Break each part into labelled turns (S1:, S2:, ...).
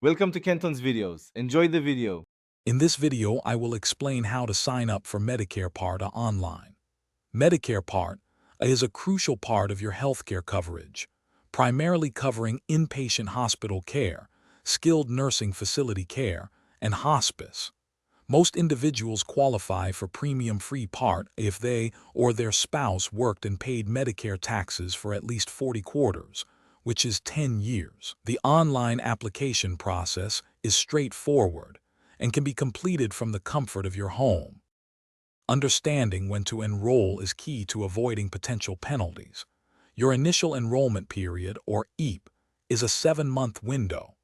S1: Welcome to Kenton's videos. Enjoy the video.
S2: In this video, I will explain how to sign up for Medicare Part A online. Medicare Part A is a crucial part of your healthcare coverage, primarily covering inpatient hospital care, skilled nursing facility care, and hospice. Most individuals qualify for premium-free Part A if they or their spouse worked and paid Medicare taxes for at least 40 quarters, which is 10 years. The online application process is straightforward and can be completed from the comfort of your home. Understanding when to enroll is key to avoiding potential penalties. Your initial enrollment period, or EAP, is a 7-month window.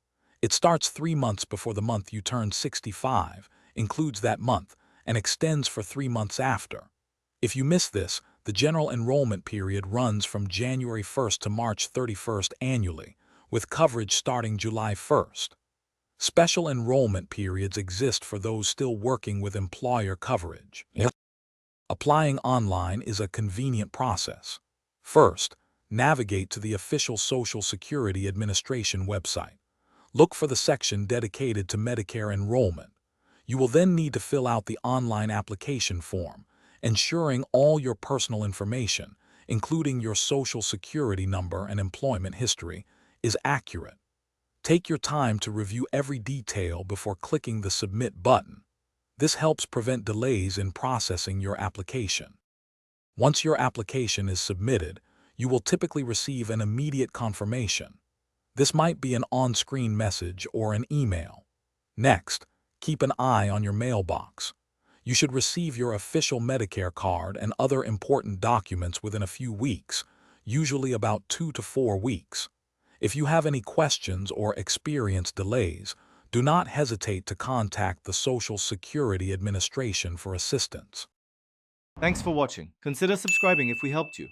S2: It starts 3 months before the month you turn 65, includes that month, and extends for 3 months after. If you miss this, the general enrollment period runs from January 1st to March 31st annually, with coverage starting July 1st. Special enrollment periods exist for those still working with employer coverage. Applying online is a convenient process. First, navigate to the official Social Security Administration website. Look for the section dedicated to Medicare enrollment. You will then need to fill out the online application form, ensuring all your personal information, including your Social Security number and employment history, is accurate. Take your time to review every detail before clicking the Submit button. This helps prevent delays in processing your application. Once your application is submitted, you will typically receive an immediate confirmation. This might be an on-screen message or an email. Next, keep an eye on your mailbox. You should receive your official Medicare card and other important documents within a few weeks, usually about 2 to 4 weeks. If you have any questions or experience delays, do not hesitate to contact the Social Security Administration for assistance.
S1: Thanks for watching. Consider subscribing if we helped you.